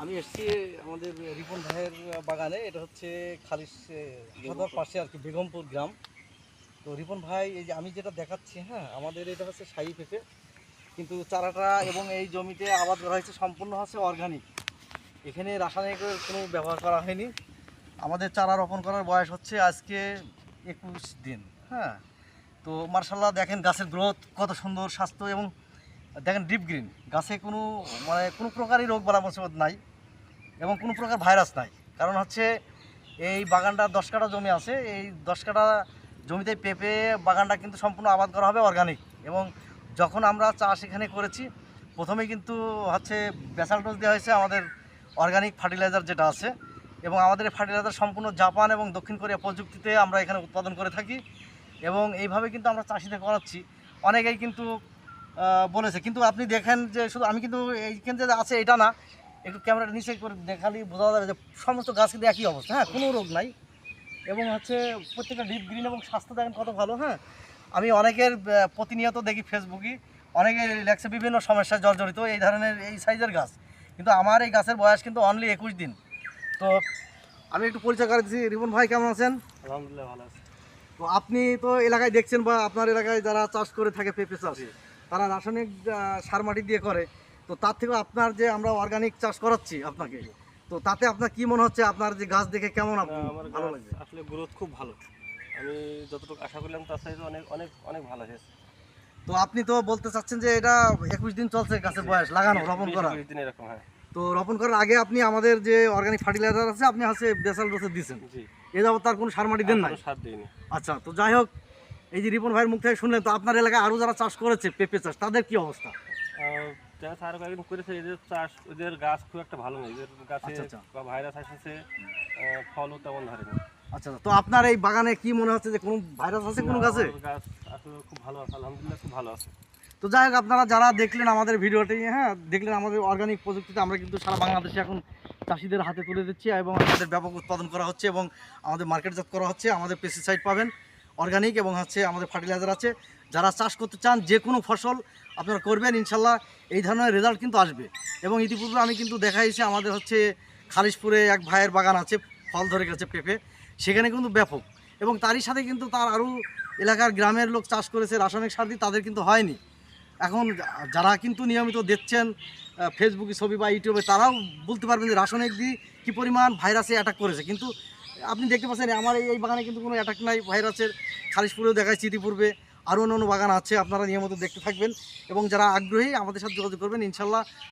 আমি এসেছি আমাদের রিপন ভাইয়ের বাগানে। এটা হচ্ছে খালিশ সদর পাশে আর কি, বেগমপুর গ্রাম। তো রিপন ভাই এই যে আমি যেটা দেখাচ্ছি, হ্যাঁ, আমাদের এটা হচ্ছে শাহী পেঁপে, কিন্তু চারাটা এবং এই জমিতে আবাদ করা হয়েছে সম্পূর্ণ হচ্ছে অর্গানিক। এখানে রাসায়নিকের কোনো ব্যবহার করা হয়নি। আমাদের চারা রোপণ করার বয়স হচ্ছে আজকে 21 দিন। হ্যাঁ, তো মার্শাল্লাহ দেখেন গাছের গ্রোথ কত সুন্দর, স্বাস্থ্য, এবং দেখেন ডিপ গ্রিন। গাছে কোনো কোনো প্রকারই রোগ বালা মুসিবত নাই এবং কোনো প্রকার ভাইরাস নাই। কারণ হচ্ছে এই বাগানটা 10 কাঠা জমি আছে, এই 10 কাঠা জমিতে পেঁপে বাগানটা কিন্তু সম্পূর্ণ আবাদ করা হবে অর্গানিক। এবং যখন আমরা চাষ এখানে করেছি, প্রথমেই কিন্তু হচ্ছে বেসাল ডোজ দেওয়া হয়েছে আমাদের অর্গানিক ফার্টিলাইজার যেটা আছে, এবং আমাদের এই ফার্টিলাইজার সম্পূর্ণ জাপান এবং দক্ষিণ কোরিয়া প্রযুক্তিতে আমরা এখানে উৎপাদন করে থাকি। এবং এইভাবে কিন্তু আমরা চাষিদের করাচ্ছি। অনেকেই কিন্তু বলেছে, কিন্তু আপনি দেখেন যে শুধু আমি কিন্তু এইখানে যে আছে এটা না, একটু ক্যামেরাটা নিচে করে দেখালি বোঝা যাবে যে সমস্ত গাছ কিন্তু একই অবস্থা। হ্যাঁ, কোনো রোগ নাই এবং হচ্ছে প্রত্যেকটা ডিপ গ্রিন এবং স্বাস্থ্য দেখেন কত ভালো। হ্যাঁ, আমি অনেকের প্রতিনিয়ত দেখি ফেসবুকে অনেকে লেখছে বিভিন্ন সমস্যায় জর্জরিত এই ধরনের এই সাইজের গাছ, কিন্তু আমার এই গাছের বয়স কিন্তু অনলি 21 দিন। তো আমি একটু পরিচয় করে দিচ্ছি। রিপন ভাই কেমন আছেন? আলহামদুলিল্লাহ ভালো আছে। তো আপনি তো এলাকায় দেখছেন বা আপনার এলাকায় যারা চাষ করে থাকে পেঁপে চাষ, তারা রাসায়নিক সার মাটি দিয়ে করে। তো তার থেকেও আপনার যে আমরা অর্গানিক চাষ করাচ্ছি আপনাকে, তো তাতে আপনার কি মনে হচ্ছে? আপনার যে গাছ দেখে কেমন আমার ভালো গাছ লাগছে? আসলে গ্রোথ খুব ভালো। আমি যতটুকু আশা করলাম তার সাইজ অনেক অনেক অনেক ভালো হয়েছে। তো আপনি তো বলতে চাচ্ছেন যে এটা 21 দিন চলছে গাছের বয়স লাগানো, রোপণ করা। 20 দিন এরকম, হ্যাঁ। তো রোপণ করার আগে আপনি আমাদের যে অর্গানিক ফার্টিলাইজার আছে আপনি হচ্ছে বেসাল ডোজে দিয়েছেন, জি। এ যাবত তার কোনো সার মাটি দেন নাই? কোনো সার দিইনি। আচ্ছা, তো যাই হোক, এই যে রিপন ভাইয়ের মুখ থেকে শুনলেন, তো আপনার এলাকায় আরও যারা চাষ করেছে পেঁপে চাষ, তাদের কি অবস্থা? যারা আরও কয়েকদিন করেছে, এদের চাষ, ওদের গাছ খুব একটা ভালো নেই। এদের গাছে আচ্ছা, আচ্ছা। বা ভাইরাস এসেছে, ফলও তেমন ধরেনি। আচ্ছা, তো আপনার এই বাগানে কি মনে হচ্ছে যে কোনো ভাইরাস আছে কোনো গাছে? আমার গাছ আসলে খুব ভালো আছে, আলহামদুলিল্লাহ খুব ভালো আছে। তো যাই হোক, আপনারা যারা দেখলেন আমাদের ভিডিওটি, হ্যাঁ, দেখলেন আমাদের অর্গানিক প্রযুক্তিতে আমরা কিন্তু সারা বাংলাদেশে এখন চাষিদের হাতে তুলে দিচ্ছি এবং আমাদের ব্যাপক উৎপাদন করা হচ্ছে এবং আমাদের মার্কেটজাত করা হচ্ছে। আমাদের পেস্টিসাইড পাবেন অর্গানিক এবং হচ্ছে আমাদের ফার্টিলাইজার আছে। যারা চাষ করতে চান যে কোনো ফসল আপনারা করবেন, ইনশাল্লাহ এই ধরনের রেজাল্ট কিন্তু আসবে। এবং ইতিপূর্বে আমি কিন্তু দেখাইছি আমাদের হচ্ছে খালিশপুরে এক ভাইয়ের বাগান আছে, ফল ধরে গেছে পেঁপে, সেখানে কিন্তু ব্যাপক। এবং তারই সাথে কিন্তু তার আরও এলাকার গ্রামের লোক চাষ করেছে রাসায়নিক সার দিয়ে, তাদের কিন্তু হয়নি। এখন যারা কিন্তু নিয়মিত দেখছেন ফেসবুকে ছবি বা ইউটিউবে, তারাও বলতে পারবেন যে রাসায়নিক দিয়ে কী পরিমাণ ভাইরাসে অ্যাটাক করেছে। কিন্তু আপনি দেখতে পাচ্ছেন আমার এই বাগানে কিন্তু কোনো অ্যাটাক নাই ভাইরাসের। খালিশপুরেও দেখাচ্ছি, ইতিপূর্বে আরও অন্য বাগান আছে, আপনারা নিয়মিত দেখতে থাকবেন এবং যারা আগ্রহী আমাদের সাথে যোগাযোগ করবেন, ইনশাল্লাহ